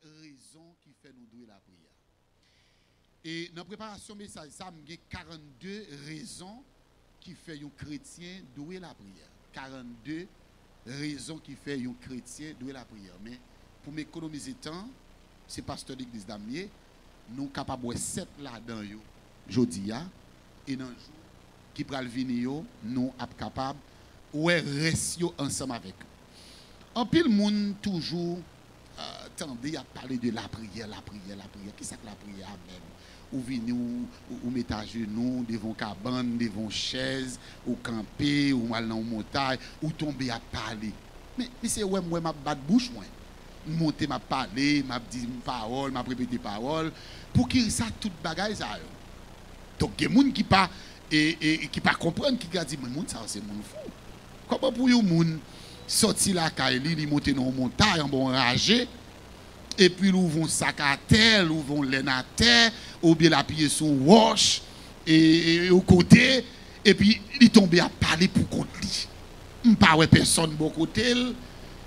raisons qui fait nous douer la prière. Et dans la préparation message, ça me 42 raisons qui fait un chrétien douer la prière. 42 raisons qui fait un chrétien douer la prière. Mais pour m'économiser temps, c'est pasteur de l'église d'Amier, nous sommes capables de 7 là-dedans, jeudi, et dans le jour qui pral venir, nous sommes capables de rester ensemble avec eux. En pile, monde toujours tendait à parler de la prière, la prière, la prière. Qui c'est que la prière même? Ou venir, ou mettre à genoux, devant cabane, devant chaise, ou camper, ou aller dans une montagne, ou tomber à parler. Mais c'est ouais, moi, ma batte bouche, moi. Monter, ma parler, ma dire une parole, ma répéter parole. Pour qu'il ça, toute bagaille, ça. Donc, il y a des gens qui pas qui pas comprendre, qui a dit, mais monde ça, c'est mon fou. Comment pour vous, monde sortir la caille, li monter dans une montagne, en bon ragé, et puis ils vont sac à terre, ils vont laine à terre, ou bien la pied sur roche, et au côté, et puis il tombe à parler pour contre lui. Je ne sais pas personne bon côté,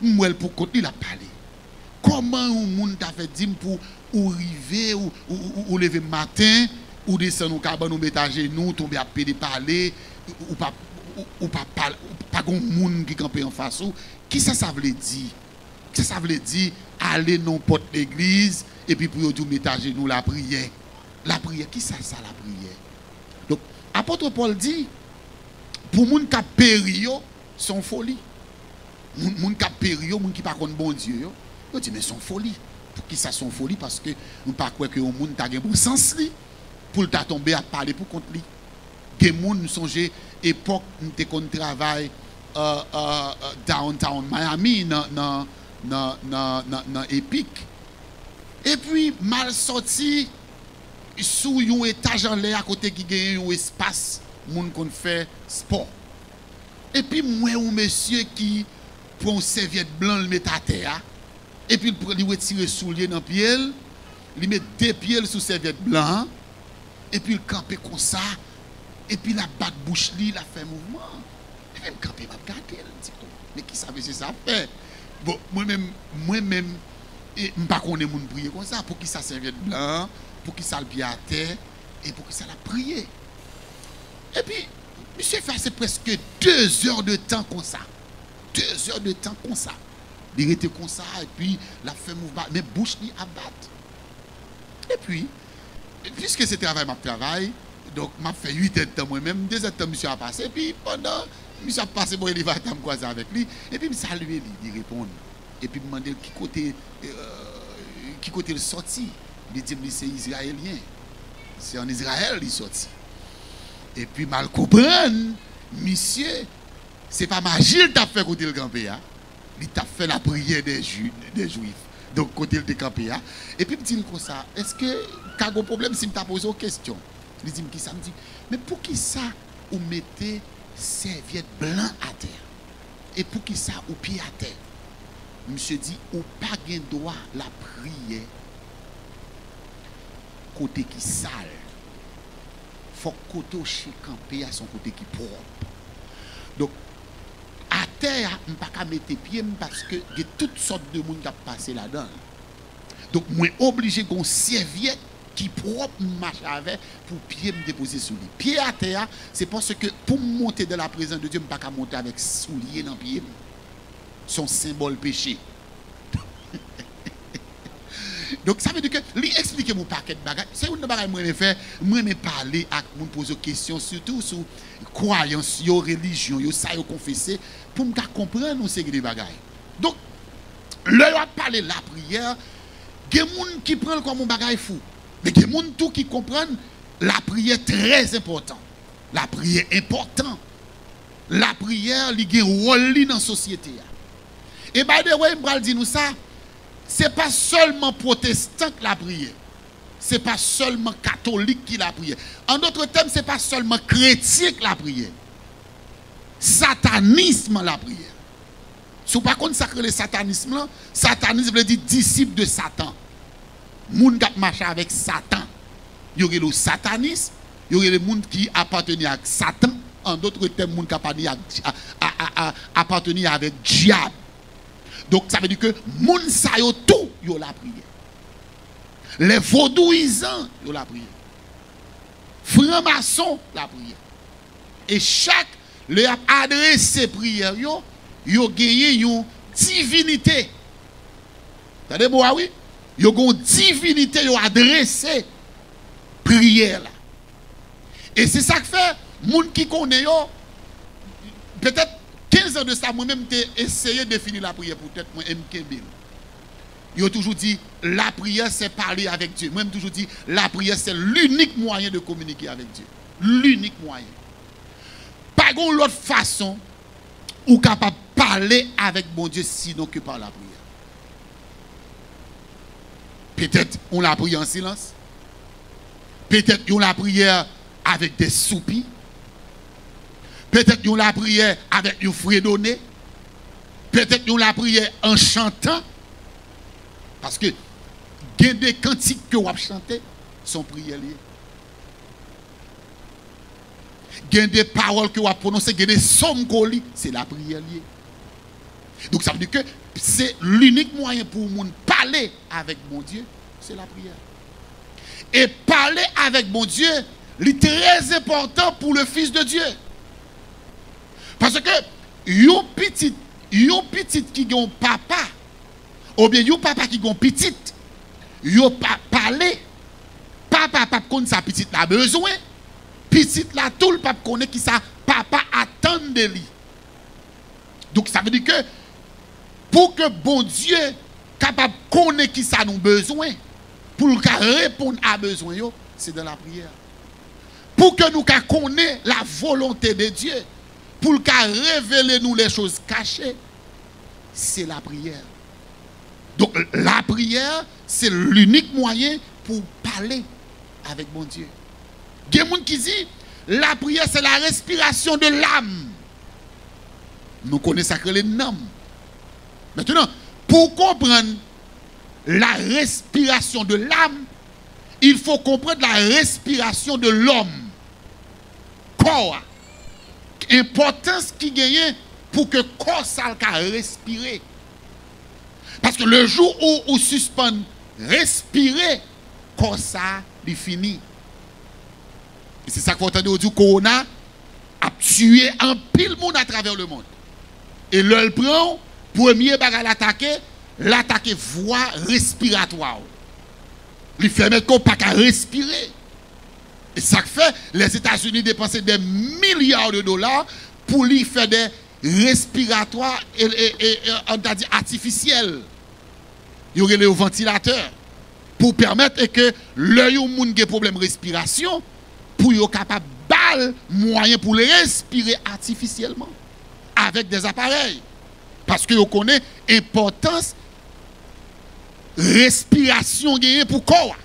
moi pour contre lui la parler. Comment un monde t'a fait dire pour arriver ou lever le matin, ou descendre au cabane, ou mettre à genoux, tomber à péder parler, ou pas de monde qui campe en face. Qui ça veut dire? Ça veut dire aller dans porte l'église et puis pour tout mettre à genoux la prière. La prière, qui ça la prière? Donc, apôtre Paul dit, pour les gens qui péri, son folie. Les gens qui péri, les gens qui ne sont pas bon Dieu, ils disent, mais son folie. Pour qui ça son folie? Parce que nous ne pouvons pas croire que les gens qui ont un bon sens pour tomber à parler pour contre lui. Des gens nous songeons époque nous avons travaillé downtown Miami dans Epic. Et puis mal sorti sous un étage en l'air à côté qui gagne un espace moun qu'on fait sport. Et puis moi un monsieur qui prend une serviette blanche le met à terre et puis il retire soulier dans pied, il met 2 pieds sous serviette blanche et puis il campe comme ça. Et puis la batte bouche li, la fait mouvement. Et même quand il m'a regardé, mais qui savait si ça fait? Bon, moi-même, je ne sais pas qu'on est prier comme ça, pour qui ça serviette blanc, pour qui ça le pied à terre, et pour qui ça la prier. Et puis, monsieur fait presque 2 heures de temps comme ça. 2 heures de temps comme ça. Il était comme ça, et puis la fait mouvement, mais bouche li à battre. Et puis, puisque c'est travail, donc, je fait 8 heures de temps moi-même, 2 heures de temps, monsieur a passé, et puis pendant, monsieur a passé, bon, il va me croiser avec lui, et puis, je salue, il répond. Et puis, je me demande qui côté il sorti. Il dit, c'est israélien. C'est en Israël il sorti. Et puis, mal comprendre, monsieur, c'est pas magie qu'il t'a fait côté le campé, il t'a fait la prière des Juifs. Donc, côté le campé, et puis, il me dit comme ça, est-ce que, il y a un problème si je t'a posé une question? Il dit, qui ça me dit, mais pour qui ça, vous mettez serviette blanc à terre? Et pour qui ça, au pied à terre? Monsieur dit, ou pas gain droit la prière côté qui sale. Faut que côté chez camper à son côté qui propre. Donc, à terre, je ne peux pas mettre pied parce que il y a toutes sortes de monde qui passé là-dedans. Donc, moi, obligé qu'on serviette qui propre marche avec pour pied me déposer sous lui. Pied à terre, c'est parce que pour monter dans la présence de Dieu, je ne peux pas monter avec soulier dans le pied. Son symbole péché. Donc ça veut dire que lui expliquer mon paquet de bagages. C'est une bagage que je faire, moi me parler avec mon poser des questions surtout sur croyance, yo religion, yo ça yo confesser pour me comprendre nous c'est des bagages. Donc là on parler la prière, il y a des gens qui prennent comme un bagage fou. Mais il y a des gens tout qui comprennent la prière très important. La prière important. La prière il y a un rôle dans la société. Et by the way, je dire nous ça, ce n'est pas seulement protestant qui la prière. Ce n'est pas seulement catholique qui la prière. En d'autres termes, ce n'est pas seulement chrétien qui la prière. Satanisme la prière. Si vous ne consacrez pas le satanisme, satanisme veut dire disciple de Satan. Moun qui marche avec Satan. Il y aurait le satanisme, il y aurait les gens qui appartiennent à Satan. En d'autres termes, moun qui appartiennent avec diable. Donc ça veut dire que moun sa yo tout yo la prière. Les vaudouisants, ils la prière. Francs-maçons, la prière. Et chaque leur adresse prière, ils ont gagné une divinité. Vous savez, oui? Ils ont une divinité, ils ont adressé prière là. Et c'est ça que fait, les gens qui connaissent, peut-être 15 ans de ça, moi-même, j'ai essayé de définir la prière pour peut-être moi, MKB. Ils ont toujours dit, la prière, c'est parler avec Dieu. Moi, j'ai toujours dit, la prière, c'est l'unique moyen de communiquer avec Dieu. L'unique moyen. Pas d'autre façon ou capable de parler avec mon Dieu sinon que par la prière. Peut-être on la prière en silence. Peut-être on la prière avec des soupirs. Peut-être on la prière avec un fredonné. Peut-être on la prière en chantant. Parce que des cantiques que vous chantez sont prières liées. Il y a des paroles que vous prononcez, il y a des sommes qu'on lit, c'est la prière liée. Donc ça veut dire que c'est l'unique moyen pour nous parler avec mon Dieu, c'est la prière. Et parler avec mon Dieu, c'est très important pour le Fils de Dieu. Parce que yon petit qui a un papa, ou bien yon papa qui a un petit, yon parler, papa connaît sa petite a besoin. Petite là, tout le pape connaît qui ça, papa attend de lui. Donc ça veut dire que pour que bon Dieu capable de connaître qui ça nous besoin, pour répondre à besoin, c'est dans la prière. Pour que nous connaissions la volonté de Dieu, pour révéler nous les choses cachées, c'est la prière. Donc la prière, c'est l'unique moyen pour parler avec mon Dieu. Il y a des gens qui disent la prière c'est la respiration de l'âme. Nous connaissons ça que les noms. Maintenant, pour comprendre la respiration de l'âme, il faut comprendre la respiration de l'homme. Corps. Importance qui gagne pour que le corps ça respirer. Parce que le jour où on suspend respirer, le corps ça est fini. Et c'est ça qu'il faut entendre dire Corona a tué un pile monde à travers le monde. Et le prend, premier bagage l'attaquer voie respiratoire. Il fait mettre qu'on pas qu'à respirer. Et ça fait les États-Unis dépenser des milliards de dollars pour lui faire des respiratoires et on a dit artificiels. Il y aurait les ventilateurs pour permettre que l'œil au monde qui a problème de respiration pour être capable de moyen pour les respirer artificiellement avec des appareils. Parce que vous connaissez l'importance respiration pour le corps.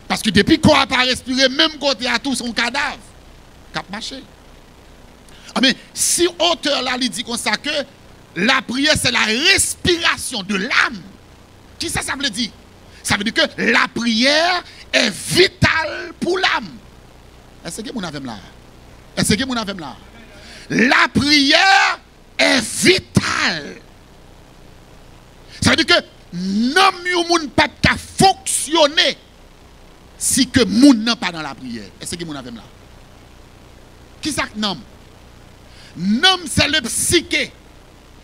Parce que depuis que le corps n'a pas respiré, même quand il y a tout son cadavre, cap marché. Mais si auteur là dit comme ça que la prière c'est la respiration de l'âme, qui ça veut dire? Ça veut dire que la prière est vitale pour l'âme. Est-ce que vous avez là? Est-ce que vous avez là? La prière est vitale. Ça veut dire que non moun pas qu'à fonctionner si que moun n'a pas dans la prière. Est-ce que vous avez là? Qui ça non? Non c'est le psyché.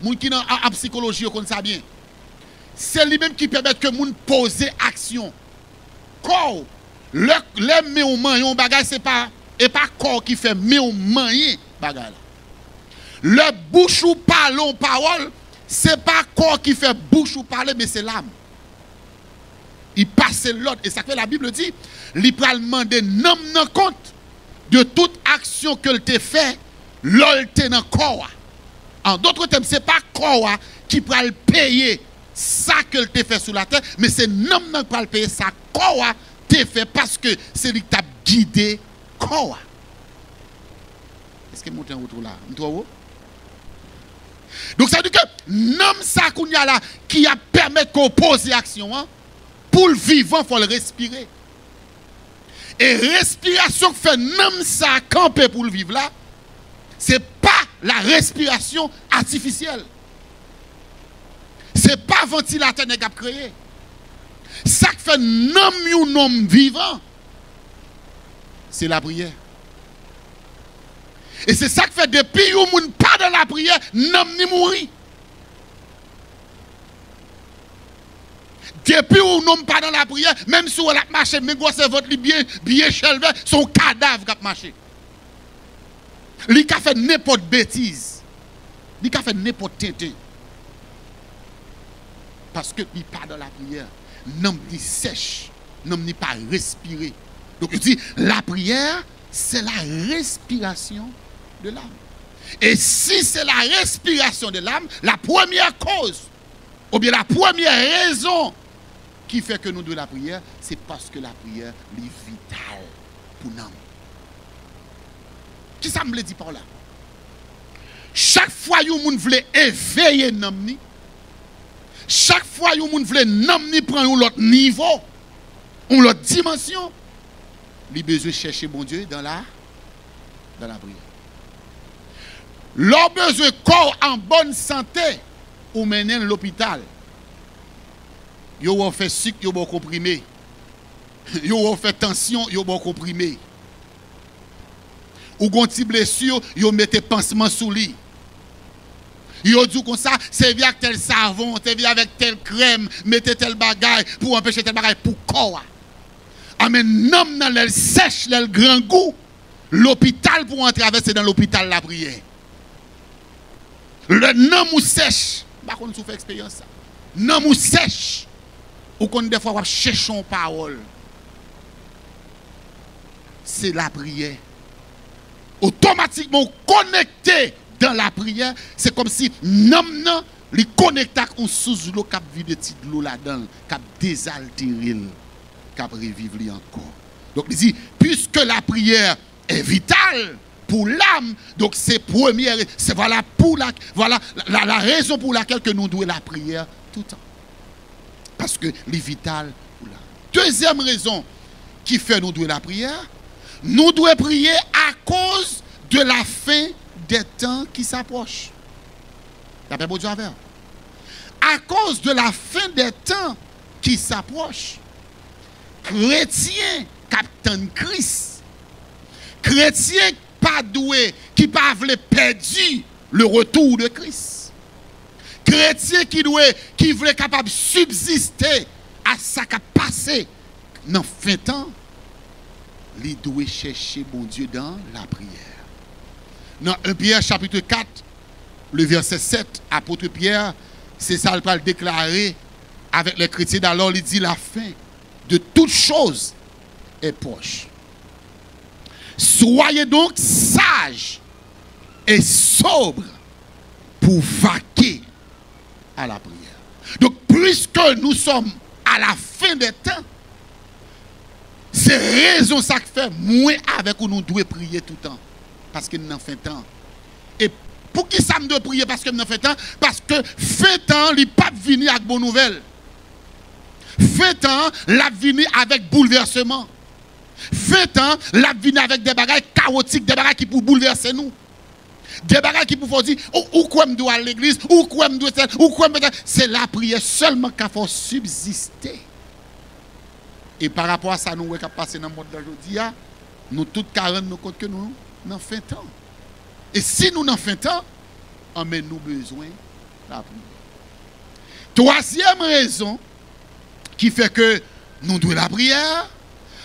Moun qui dans en psychologie on connaît ça bien. C'est lui-même qui permet que moun poser action. Corps le mais on mange bagage c'est pas et pas corps qui fait mais on mange bagage. Le bouche ou parlons parole, c'est pas corps qui fait bouche ou parler mais c'est l'âme. Il passe l'autre et ça fait la Bible dit, il pral demander non compte de toute action que te fait, l'ol te dans corps. En d'autres termes, c'est pas corps qui pral payer ça que te fait sur la terre, mais c'est non qui pral payer ça corps te fait parce que c'est lui qui t'a guidé corps. Est-ce que monte en autour là? Donc ça veut dire que non ça qu'on y a là qui a permis qu'on pose action pour le vivant, il faut le respirer. Et respiration fait non ça camper pour le vivre là, c'est pas la respiration artificielle. C'est pas ventilateur qui a créé. Ça qui fait un homme vivant, c'est la prière. Et c'est ça qui fait depuis où moun pas dans la prière, n'homme ni mourir. Depuis où n'homme pas dans la prière, même si on a marché, mais gros c'est votre bien chelvé, son cadavre qui a marché. Lui qui a fait n'importe bêtise. Lui qui a fait n'importe tintin. Parce que il pas dans la prière, n'homme ni sèche, n'homme ni pas respirer. Donc il dit la prière, c'est la respiration de l'âme. Et si c'est la respiration de l'âme, la première cause, ou bien la première raison qui fait que nous devons la prière, c'est parce que la prière est vitale pour nous. Qui ça me dit par là? Chaque fois que vous voulez éveiller l'âme, chaque fois que vous voulez l'âme prendre un autre niveau, une autre dimension, il a besoin de chercher bon Dieu dans la prière. Leur besoin corps en bonne santé, ou mener à l'hôpital. Yo ont fait sucre, yo ont comprimé. Yo ont fait tension, yo ont comprimé. Ou gonti blessure, yo mettez pansement sous lit. Yo dit comme ça, c'est bien avec tel savon, c'est bien avec telle crème, mettez tel bagaille pour empêcher tel bagaille pour corps. Amen, nom dans le sèche, le grand goût. L'hôpital pour entrer avec, c'est dans l'hôpital la prière. Le nom ou sèche, par contre, vous faites expérience ça. Nom ou sèche, ou qu'on des fois on cherche une parole. C'est la prière. Automatiquement connecté dans la prière, c'est comme si nom li connecté avec un sous l'eau cap vide de l'eau là-dedans, cap désaltérer, cap revivre li encore. Donc il dit puisque la prière est vitale pour l'âme, donc c'est première, c'est voilà la raison pour laquelle que nous devons la prière tout le temps. Parce que c'est vital pour l'âme. Deuxième raison qui fait nous devons la prière, nous devons prier à cause de la fin des temps qui s'approchent. D'après bon Dieu avec. À cause de la fin des temps qui s'approchent, chrétiens capitaine Christ, chrétiens pas doué, qui pas voulu perdre le retour de Christ. Chrétien qui voulait capable subsister à ça qui a passé dans fin temps, il doit chercher bon Dieu dans la prière. Dans 1 Pierre chapitre 4, le verset 7, apôtre Pierre, c'est ça qu'il va déclarer avec les chrétiens. Alors il dit la fin de toute chose est proche. Soyez donc sages et sobres pour vaquer à la prière. Donc, puisque nous sommes à la fin des temps, c'est raison ça qui fait moins avec où nous devons prier tout le temps. Parce que nous avons fait temps. Et pour qui ça me doit prier parce que nous avons fait temps? Parce que fin temps, il n'est pas venu avec bonne nouvelle. Fin temps, il a venu avec bouleversement. Fin temps, la vie avec des bagages chaotiques, des bagages qui pour bouleverser nous. Des bagages qui pour dire, ou quoi me doit à l'église, ou quoi me doit ou quoi me doit. C'est la prière seulement qui faut subsister. Et par rapport à ça, nous avons passé dans le monde d'aujourd'hui, nous tous 40 nous compte que nous n'en faisons temps. Et si nous n'en faisons temps, on met nous besoin de la prière. Troisième raison qui fait que nous devons la prière,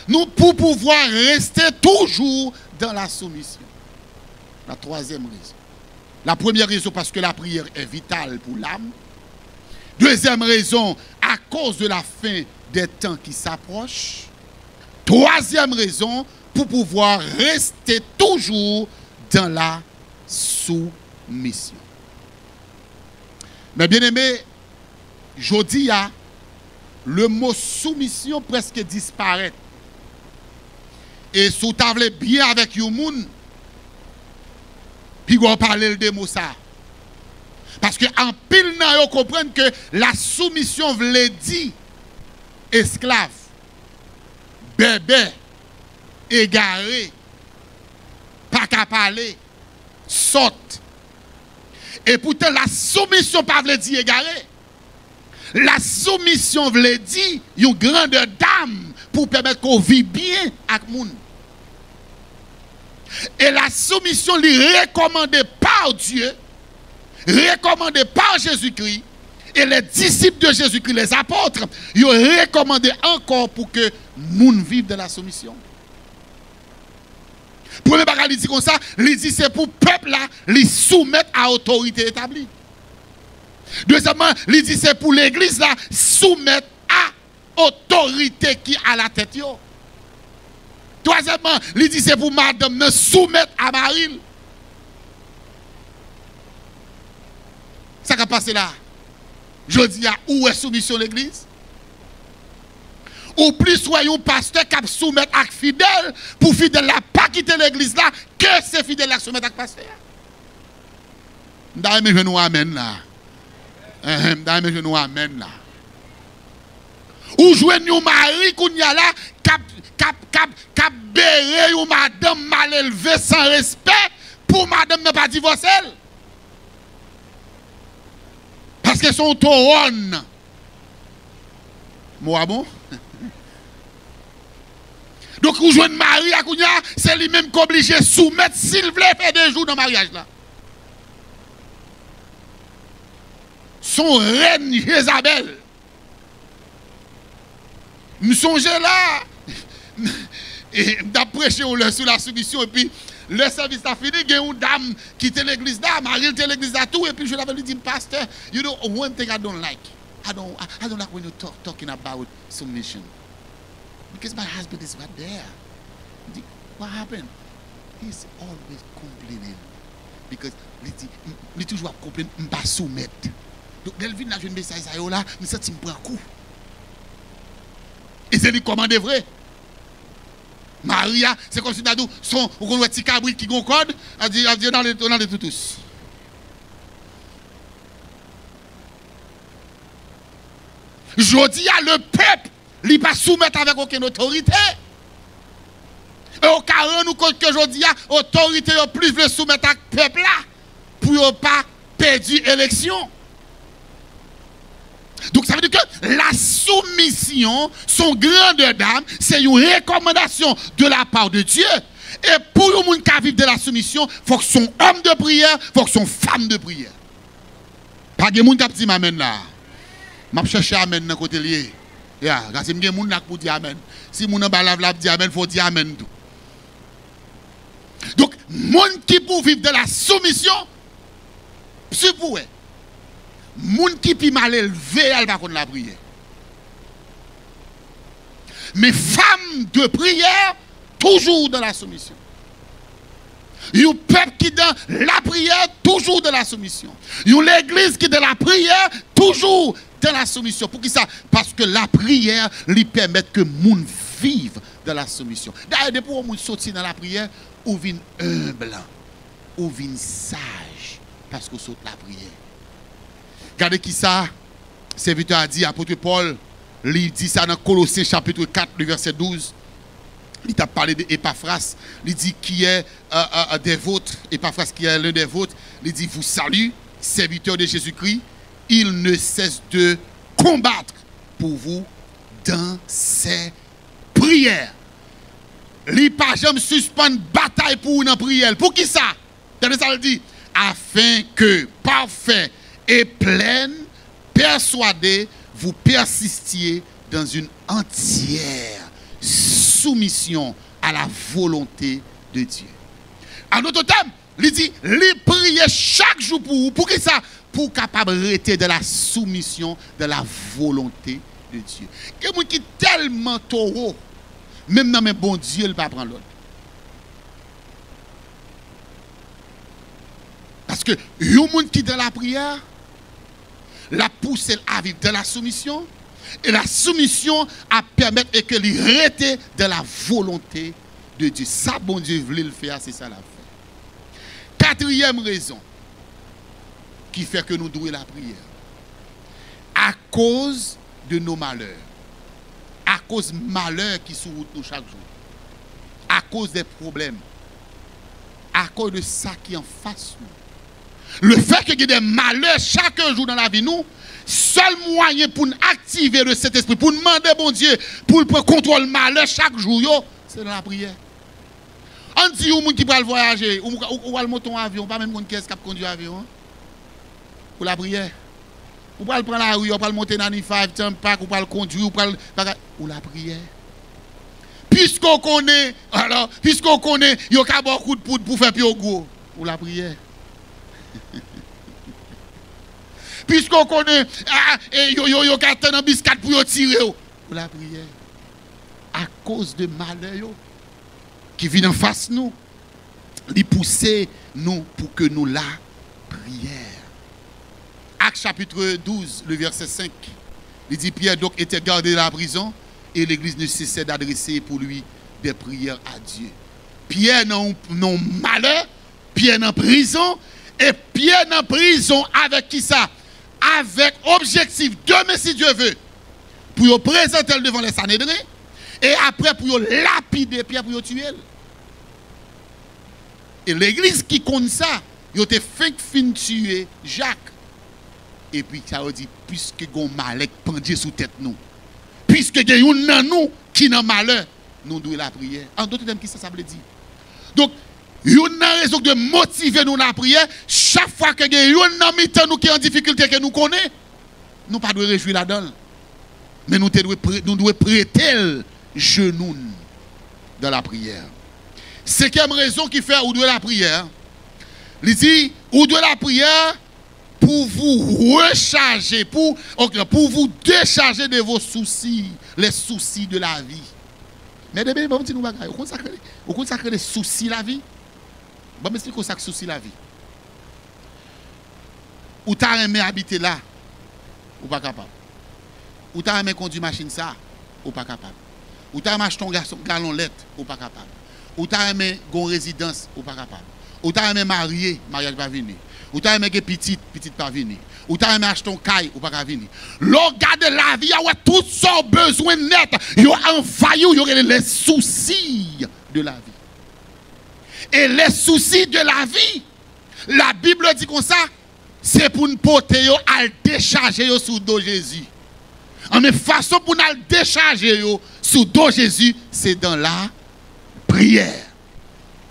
nous pour pouvoir rester toujours dans la soumission. La troisième raison. La première raison parce que la prière est vitale pour l'âme. Deuxième raison, à cause de la fin des temps qui s'approchent. Troisième raison, pour pouvoir rester toujours dans la soumission. Mais bien aimé, je dis, le mot soumission presque disparaît. Et si vous avez bien avec vous, puis vous parlez de mots ça. Parce que en pile, vous comprenez que la soumission veut dire esclave, bébé, égaré, pas qu'à parler, saute. Et pourtant, la soumission pas veut dire égaré. La soumission veut dire une grande dame pour permettre qu'on vit bien avec le monde. Et la soumission est recommandée par Dieu, recommandée par Jésus-Christ. Et les disciples de Jésus-Christ, les apôtres, ils ont recommandé encore pour que le monde vive de la soumission. Premier bagage, il dit comme ça, il dit c'est pour le peuple là, les soumettre à l'autorité établie. Deuxièmement, il dit c'est pour l'église là, soumettre à l'autorité qui est à la tête. Yo. Troisièmement, il dit c'est pour madame me soumettre à Marie. Ça qui a passé là. Je dis à où est soumission l'église? Ou plus soyons pasteur qui soumettre à fidèle pour fidèle là pas quitter l'église là que c'est fidèle là soumettre à pasteur. D'ailleurs, je nous amène là. D'ailleurs, je nous amène là. Ou jouer nous mari qu'on y a là cap bérer ou madame mal élevée sans respect pour madame ne pas divorcer. Parce que son tauron. Moi bon? Donc, vous jouez mari à Kounia, c'est lui-même qui est obligé de soumettre s'il veut faire 2 jours dans le mariage là. Son reine Jézabel. Nous songeons là. Et d'après sur la soumission, et puis le service a fini, il y a une dame qui était l'église là, Marie était l'église là, tout, et puis je l'avais dit, pasteur, you know, one thing I don't like. I don't like when you're talking about submission. Because my husband is not there. What happened? He's always complaining. Because il toujours complain, je ne pas soumettre. Donc, dès qu'il vient dans le message, là, je sens qu'il me prend un coup. Et c'est lui commande vrai. Maria, c'est comme si nous son on a petit cabri qui concorde, a dit dans les tous. Je dis à le peuple, il ne pas soumettre avec aucune autorité. Et au cas où nous compte que je dis, l'autorité plus veut soumettre à ce peuple là pour ne pas perdre l'élection. Donc ça veut dire que la soumission, son grande dame, c'est une recommandation de la part de Dieu. Et pour le monde qui vit de la soumission, il faut que son homme de prière, il faut que son femme de prière. Pas de monde qui dit amen là. Je cherche amen dans côté lié. Ya, quand c'est des gens qui disent amen. Si mon balave dit amen, il faut dire amen tout. Donc, monde qui pour vivre de la soumission, c'est pour eux. Moun qui pi mal élevé, elle va contre la prière. Mais femme de prière, toujours dans la soumission. Un peuple qui dans la prière, toujours dans la soumission. Une église qui dans la prière, toujours dans la soumission. Pour qui ça? Parce que la prière lui permet que moun vive dans la soumission. D'ailleurs, depuis que moun sorti dans la prière, ou vient humble, ou vient sage, parce qu'on saute la prière. Regardez qui ça, serviteur a dit, apôtre Paul, il dit ça dans Colossiens chapitre 4, le verset 12. Il t'a parlé d'Épaphras, il dit qui est des vôtres, Épaphras qui est l'un des vôtres, il dit vous salue, serviteur de Jésus-Christ, il ne cesse de combattre pour vous dans ses prières. Il n'a pas jamais suspendre bataille pour une prière. Pour qui ça? Regardez ça, il dit, afin que parfait et pleine, persuadé, vous persistiez dans une entière soumission à la volonté de Dieu. En autre terme, il dit, il prie chaque jour pour vous. Pour qui ça? Pour capable rester de la soumission, de la volonté de Dieu. Quelqu'un qui est tellement taureau, même dans mes bon Dieu, il ne va pas prendre l'autre. Parce que les gens qui sont dans la prière, la pousse à vivre de la soumission, et la soumission à permettre que les rester de la volonté de Dieu. Ça, bon Dieu voulait le faire, c'est ça la fait. Quatrième raison qui fait que nous devons la prière. À cause de nos malheurs. À cause de malheurs qui sont sur nous chaque jour. À cause des problèmes. À cause de ça qui est en face de nous. Le fait qu'il y ait des malheurs chaque jour dans la vie, nous, seul moyen pour nous activer le Saint-Esprit, pour nous demander bon Dieu, pour le prendre contrôle malheur chaque jour, c'est dans la prière. On dit aux gens qui veulent voyager, ou veulent monter en avion, pas même qui est-ce qui conduit l'avion, pour la prière. Ou pas le prendre la rue, ou pas le monter dans les 5 temps park, ou pas le conduire, ou la prière. Puisqu'on connaît, alors, puisqu'on connaît, il y a beaucoup de poudre pour faire plus gros, ou la prière. Puisqu'on connaît, il y a un biscuit pour tirer, ou la prière. À cause de malheur qui vient en face de nous, il pousse nous pour que nous la prière. Acte chapitre 12, le verset 5, il dit Pierre donc était gardé dans la prison et l'église ne cessait d'adresser pour lui des prières à Dieu. Pierre non malheur, Pierre en prison, et Pierre en prison avec qui ça? Avec objectif, demain si Dieu veut, pour présenter devant les Sanhédrins, et après pour lapider Pierre, pour tuer. Et l'église qui compte ça, il a fait fin tuer Jacques. Et puis ça a dit, puisque gon malheur pendant sous tête nous, puisque il y a un nous qui n'a malheur, nous devons la prière. En d'autres termes, qui ça veut dire? Donc, il y a une raison de motiver nous la prière. Chaque fois que il y a une nous qui est en difficulté que nous connaissons, nous ne pouvons pas réjouir là-dedans. Mais nous devons prêter le genou dans la prière. Cinquième raison qui fait ou de la prière, il dit, ou de la prière, pour vous recharger, pour vous décharger de vos soucis, les soucis de la vie. Mais de bon petit nous bagaille, on consacre les soucis de la vie. Bon m'explique qu'on consacre soucis de la vie. Ou t'as aimé habiter là, ou pas capable. Ou t'as aimé conduire machine ça, ou pas capable. Ou t'as aimé acheter ton galon lait, ou pas capable. Ou t'as aimé gon résidence, ou pas capable. Ou t'as aimé marier, mariage pas venir. Ou t'as aimé petite pas venir. Ou t'as aimé acheter ton caille, ou pas venir. Regarde la vie, il y a tout son besoin net. Il y a envahi, il y a les soucis de la vie. Et les soucis de la vie, la Bible dit comme ça, c'est pour nous porter à décharger sur dos Jésus. En même façon pour nous décharger sur dos Jésus, c'est dans la prière.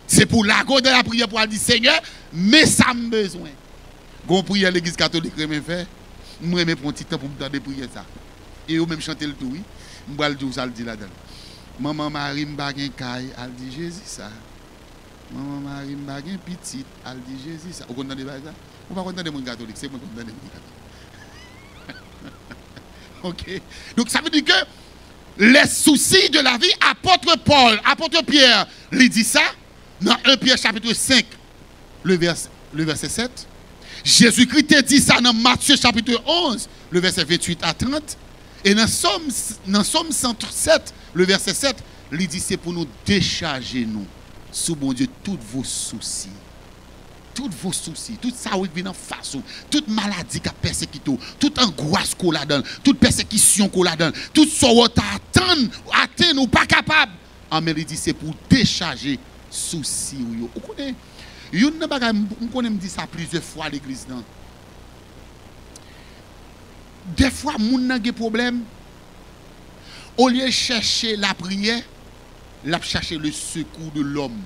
C'est pour la go de la prière pour dire Seigneur, mais ça me besoin. Gon prière l'église catholique me fait, moi me prend un petit temps pour me donner prière ça. Et ou même chanter le tout oui. M'bra le dire ça le dit là-dedans. Maman Marie m'baguen caille, elle dit Jésus ça. Maman Marie m'baguen petite, elle dit Jésus ça. Vous comprenez ça? On va comprendre mon catholique, c'est moi qui comprends mon catholique. OK. Donc ça veut dire que les soucis de la vie, apôtre Paul, apôtre Pierre, lui dit ça dans 1 Pierre chapitre 5, le verset 7. Jésus-Christ te dit ça dans Matthieu chapitre 11, le verset 28 à 30. Et dans Somme 107, le verset 7, il dit c'est pour nous décharger nous, sous bon Dieu, tous vos soucis. Tous vos soucis, tout ça qui vient en face, toute maladie qui a persécuté, toute angoisse qu'on a donne, toute persécution qu'on a donne, tout ce qui atteint ou pas capable. Mais il dit c'est pour décharger soucis. Vous connaissez? On connaît me dit ça plusieurs fois à l'église. Des fois, les gens ont des problèmes. Au lieu de chercher la prière, ils cherchent le secours de l'homme.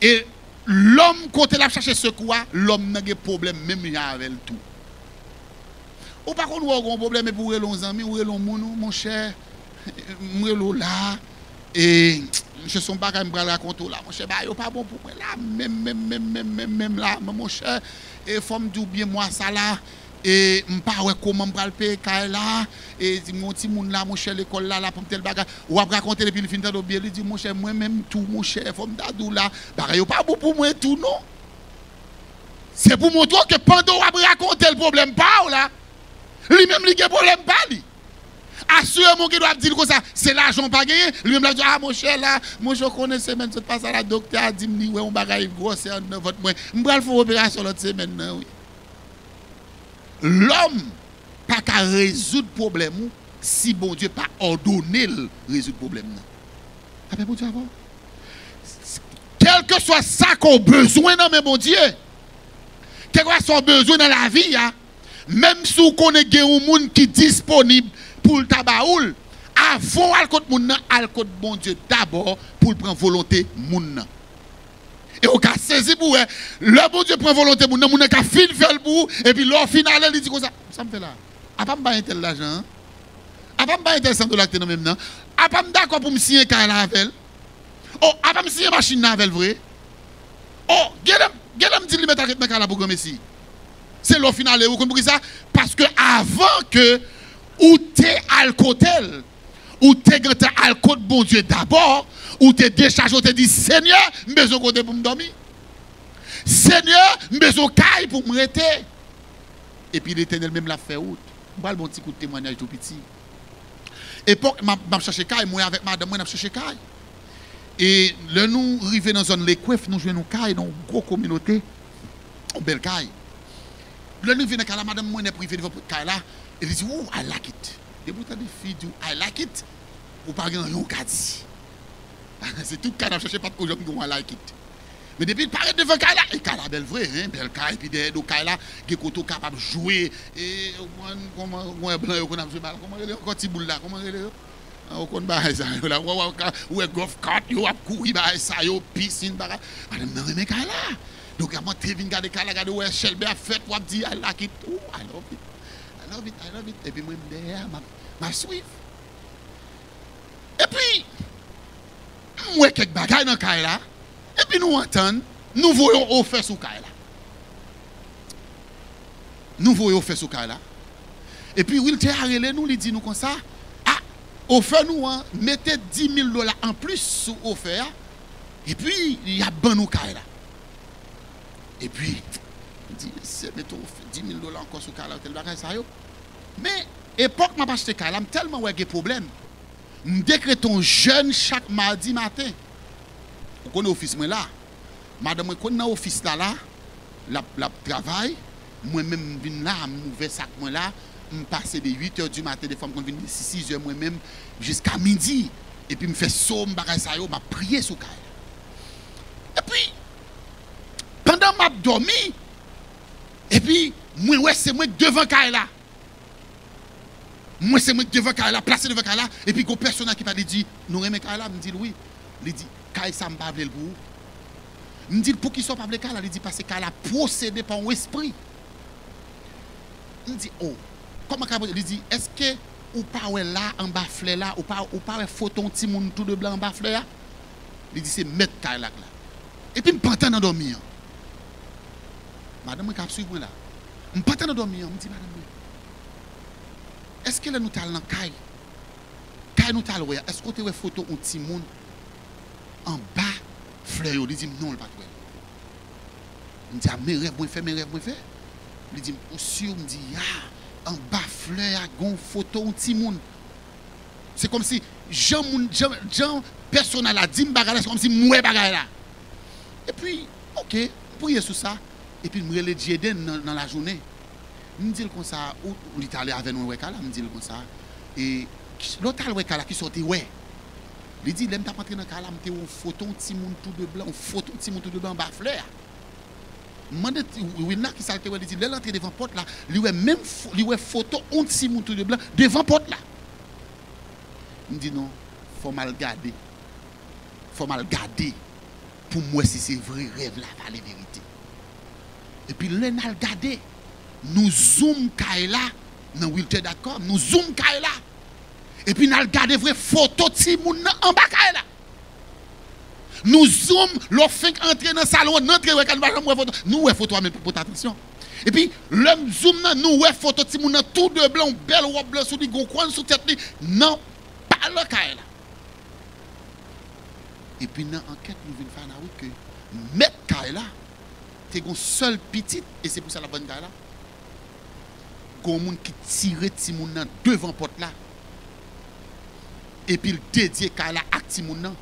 Et l'homme, quand il a cherché secours, l'homme a des problèmes même avec le tout. Ou par contre, on a un problème pour les amis, ou les mon cher, moi là, et je ne sais pas quand je raconter là, mon cher, bah, pas bon pour moi là, même là, mon cher, et faut me dire bien moi ça là, et je ne sais pas comment je vais le payer là, et mon petit monde là, mon cher, l'école là, pour tel bagage, ou après raconter depuis le fin de bien, il dit mon cher, moi-même tout, mon cher, faut me dire là, bah, pas bon pour moi tout, non. C'est pour montrer que pendant qu'on raconter le problème, pas là, lui-même, il a un problème, pas lui. Assurément qu'il doit dire comme ça, c'est l'argent pas gagné. Lui-même l'a dit, ah mon cher là, moi je connais semaine, je passe à la docteur, a dit, ouais, on bagaille gros, c'est dans votre moyen. Je vais faire opération l'autre semaine, oui. L'homme pas qu'à résoudre le problème si bon Dieu pas ordonné le résoudre le problème. Après bon Dieu avant. Quel que soit ça qu'on a besoin dans mon Dieu, quel que soit son besoin dans la vie, même si vous connaissez un monde qui est disponible pour le tabaoul, avant al côté moun nan, al côté bon Dieu d'abord pour prendre volonté moun nan. Et on a saisi pour le bon Dieu prend volonté moun nan, moun nan ka fin faire pour et puis l'or final il dit comme ça me fait là. A pas me bailler tel l'argent. A pas me bailler tel 100 $ que même nan. A pas me d'accord pour me signer ka la avec. Oh, a pas me signer machine avec vrai. Oh, gèlem dit li mettre dans ka la pour ici. C'est l'or final vous comprenez ça parce que avant que ou t'es al côté ou t'es grand al côté bon Dieu d'abord ou t'es déchargé ou t'es dit Seigneur besoin côté pour me dormir Seigneur besoin caille pour me rester et puis l'Éternel même l'a fait route moi bon petit coup de témoignage tout petit époque m'a chercher caille moi avec madame moi n'a chercher caille et le nous arrivé dans zone l'équef nous jouer nous caille dans une grosse communauté une belle caille le nous vient dans la madame moi n'a privé devant caille là et il dit oh I like it des boutons de filles disent I like it ou pas grand yon ka dit c'est tout cas chercher pas de gens qui I like it mais depuis il paraît devant caille là et caille là belle vrai hein belle caille puis des caille là qui koto capable jouer et comment blanc qu'on a joué mal comment il est encore petit boule là comment il est on connaît pas ça là ou golf cart yo a courir ba ça yo piscine ba madame non mais caille là donc à moi très vinn garder caille là garder ouais Shelby a fait pour dire I like it oh I love it I love it et puis moi derrière m'a suivre et puis moi quelques bagages dans caille là et puis nous entendons nous voyons offert sous caille là nous voyons offert sous caille là et puis Will te arrêté nous lui dit nous comme ça ah offert nous mettez 10 000 $ en plus sous offert et puis il y a ban nous caille là et puis il dit c'est mettons 10 000 $ encore sous caille là tel bagage ça yo mais époque m'a pas acheté caille là tellement ouais des problèmes me décrétons jeûne chaque mardi matin. Vous connaissez office moi là. Madame moi connais office là la travail, moi même vinn là, m'ouvert sac moi là, me passer de 8h du matin des fois me vinn de 6h moi même jusqu'à midi et puis me fait somme bagay ça yo, m'a prier sous caille. Et puis pendant m'a dormi et puis moi ouais c'est moi devant caille là. Moi c'est moi devant caille là, placé devant caille là et puis go personne qui pas dit nous remet caille là, me dit oui. Il dit caille ça me pas le goût. Me dit pour qui soit pas le caille là, il dit parce que caille là procédé par un esprit. Il dit oh, comment il dit est-ce que ou pas ouais là en bas fleur là ou pas photo petit monde tout de blanc en bas fleur. Il dit c'est mettre caille là. Et puis me pas entendre dormir. Madame qui suivre là. Me pas entendre dormir, me dit madame est-ce que là nous t'allons dans caille? Caille nous t'allons ouais, est-ce que tu as photo un petit monde en bas fleur il dit non le pas toi. Il dit mes rêves moi fait Il dit sûr me dit ah en bas fleur a une photo un petit monde. C'est comme si Jean personne a dit bagala c'est comme si moi bagala là. Et puis OK, prier sur ça et puis me relé Jeden dans la journée. Me dit comme ça ou l'Italie avec nous weka là me dit comme ça et l'autre weka là qui sorti ouais il dit l'aime t'a rentrer dans cala me une photo petit monde tout de blanc photo petit monde tout de blanc en bas fleur demande oui là qui ça il dit l'entrée devant porte là lui ouais même lui ouais photo un petit monde tout de blanc devant porte là me dit non faut mal garder pour moi si c'est vrai rêve là pas la vérité et puis l'en a regardé nous zoom Kaila dans wilter.com nous zoom Kaila et puis nous regarder vrai photo ti moun en bas Kaila nous zoom l'on fait entrer dans le salon entrer nous ouais photo mais pour attention et puis l'homme zoom nous ouais photo ti moun tout de blanc belle robe blanc sous di gros coin sous tête non pas le Kaila et puis dans enquête nous venons faire que mettre Kaila c'est une seule petite et c'est pour ça la bonne Kaila gon moun qui tire ti moun nan devant porte là et puis il dédié Kaila à ti moun nan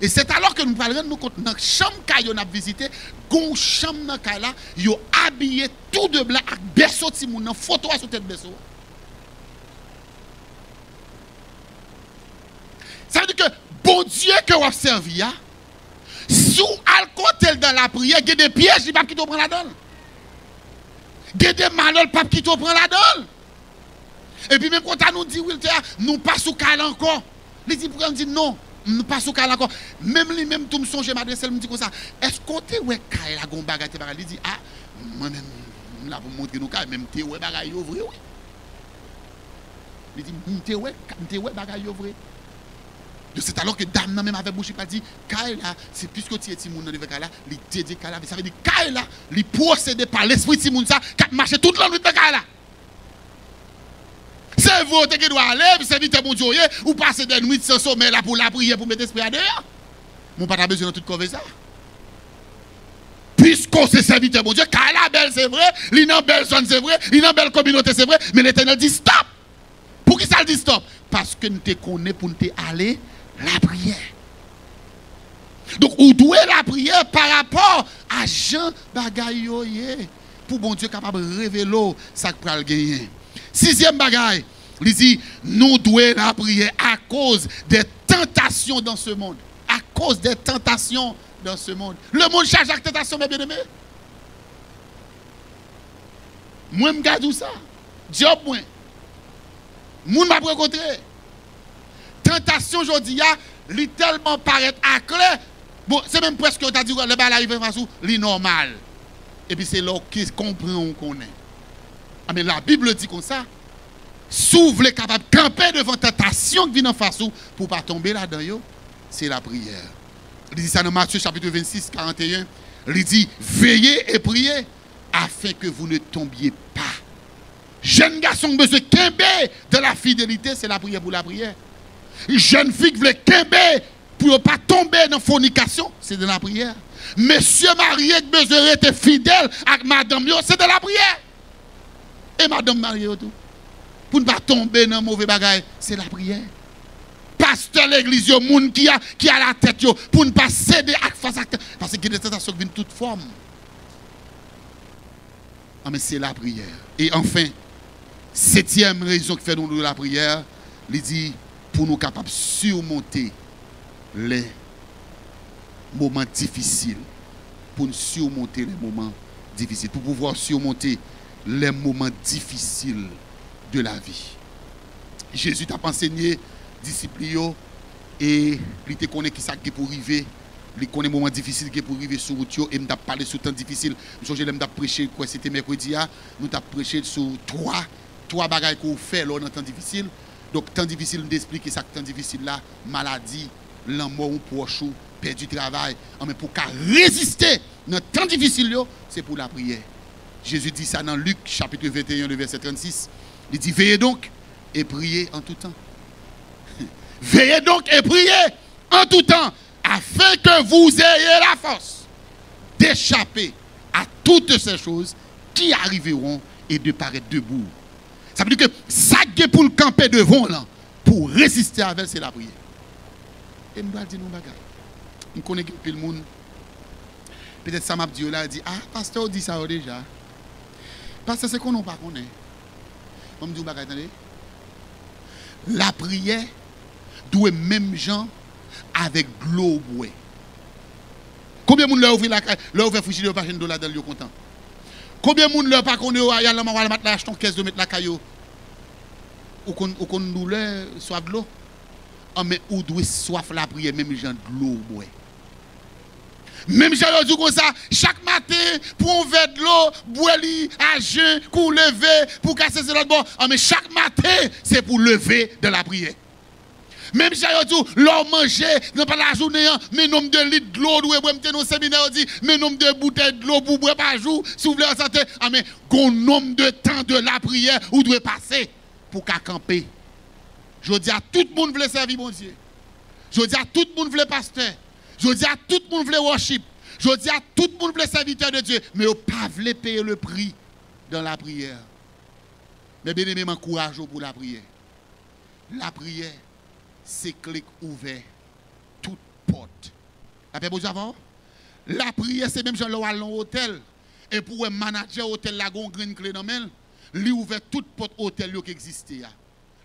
et c'est alors que nous parlerons nous compte dans chambre Kaila n'a visité gon chambre dans Kaila yo habillé tout de blanc avec berceau ti moun nan photo sur tête berceau ça veut dire que bon Dieu que vous servi a sous al côté dans la prière il y a des pièges il va qui te prend la donne Des malheurs, pape qui te prend la donne. Et puis même quand on nous dit, Wilter, nous pas sous cal encore. Il dit, pourquoi on dit non, nous pas sous cal encore. Même lui-même, tout me songe, m'adresse, me dit comme ça. Est-ce qu'on te ouais, cal la gon bagay, il dit, ah, moi-même, là pour montrer nous cal, même te ouais bagay vrai, oui. Il dit, te ouais bagay vrai. C'est alors que dame même avec bouche pas dit Kaila c'est puisque tu es Timoun dans le Kaila il dédié Kaila ça veut dire Kaila il possédé par l'esprit Timoun ça qui marche toute la nuit de Kaila c'est vous qui doit aller puis serviteur bon Dieu ou passer des nuits sans sommeil là pour la prière pour mettre l'esprit à dehors mon pas besoin de tout couvrir ça puisqu'on c'est serviteur bon Dieu Kaila belle c'est vrai il dans belle zone c'est vrai il dans belle communauté c'est vrai mais l'Éternel dit stop pour qui ça le dit stop parce que nous te connaît pour nous aller la prière. Donc, où doit la prière par rapport à Jean Bagayoye pour bon Dieu capable de révéler ça que pral gagner. Sixième bagaille, il dit nous devons la prière à cause des tentations dans ce monde. À cause des tentations dans ce monde. Le monde charge avec tentation, mes bien-aimés. Moi, je me garde ça. Job, moi. Moun m'a rencontré. Tentation aujourd'hui, il tellement paraît à clair. Bon, c'est même presque, on t'a dit, le bal arrive face où, li normal. Et puis c'est là qu'on comprend qu'on est. Ah, mais la Bible dit comme ça. S'ouvre les capables de camper devant tentation qui vient en face pour ne pas tomber là-dedans, c'est la prière. Il dit ça dans Matthieu chapitre 26, 41. Il dit, veillez et priez afin que vous ne tombiez pas. Jeune garçon besoin de camper de la fidélité, c'est la prière pour la prière. Jeune fille qui veut camper pour ne pas tomber dans la fornication, c'est de la prière. Monsieur marié qui besoin d'être fidèle avec madame, c'est de la prière. Et madame mariée tout. Pour ne pas tomber dans mauvais bagaille, c'est la prière. Pasteur l'église, le monde qui a la tête, pour ne pas céder à face à parce que des tentations qui viennent de toute forme. Ah, mais c'est la prière. Et enfin, septième raison qui fait nous la prière, il dit pour nous capables de surmonter les moments difficiles. Pour nous surmonter les moments difficiles. Pour pouvoir surmonter les moments difficiles de la vie. Jésus t'a enseigné, disciples, et il te connaît qui ça qui pour arriver. Il connaît les moments difficiles qui pour arriver sur route et m'a parlé sur temps difficile. Je suis prêché quoi c'était mercredi nous t'a prêché sur trois bagages qu'on fait dans temps difficile. Donc temps difficile d'expliquer ça temps difficile là, maladie, l'amour ou proche ou perdu travail, mais pour résister dans temps difficile c'est pour la prière. Jésus dit ça dans Luc chapitre 21 le verset 36. Il dit veillez donc et priez en tout temps. Veillez donc et priez en tout temps afin que vous ayez la force d'échapper à toutes ces choses qui arriveront et de paraître debout. Ça veut dire que ça qui est pour le camper devant là, pour résister avec, c'est la prière. Et je dois dire nous bagarre. Je connais plus le monde. Peut-être ça m'a dit là, dit ah pasteur dit ça déjà. Parce que c'est qu'on n'a pas connaît. On me dit bagarre attendez. La prière doit même gens avec de l'eau boire. Combien de monde leur ouvre la leur ouvre frigidaire pas $1 dans le content. Combien de monde leur pas connaît y a la maman mettre là acheter caisse de mettre la caillou. Ou qu'on nous leur soif de l'eau. Ah mais ou doit soif la prière même gens de l'eau boire. Même gens dit comme ça chaque matin pour un verre de l'eau boire à jeun pour lever pour casser sur l'autre bord. Ah mais chaque matin c'est pour lever de la prière. Même si vous leur manger dans la journée, mais nombre de litres de l'eau, vous avez dans le séminaire, mais nombre de bouteilles de l'eau pour boire par jour, si vous voulez en santé, mais un nombre de temps de la prière, vous devez passer pour camper. Je dis à tout le monde veut servir mon Dieu. Je dis à tout le monde veut pasteur. Je dis à tout le monde veut worship. Je dis à tout le monde veut serviteur de Dieu, mais vous ne pouvez pas payer le prix dans la prière. Mais bien aimé, m'encourage pour la prière. La prière. C'est clic ouvert, toute porte. La prière, c'est même genre à l'hôtel. Et pour un manager hôtel, la gon green clé dans main, lui ouvert toute porte hôtel qui existait.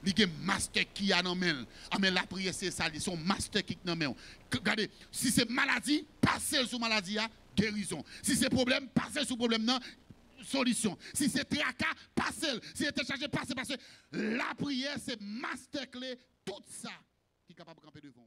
Il y a un master qui a dans main. Mais la prière, c'est ça, ils sont master qui dans main. Regardez, si c'est maladie, passez sur maladie, guérison. Si c'est problème, passez sur problème, solution. Si c'est tracas, passez. Si c'est chargé, passez. Parce que la prière, c'est master clé. Tout ça qui est capable de camper devant.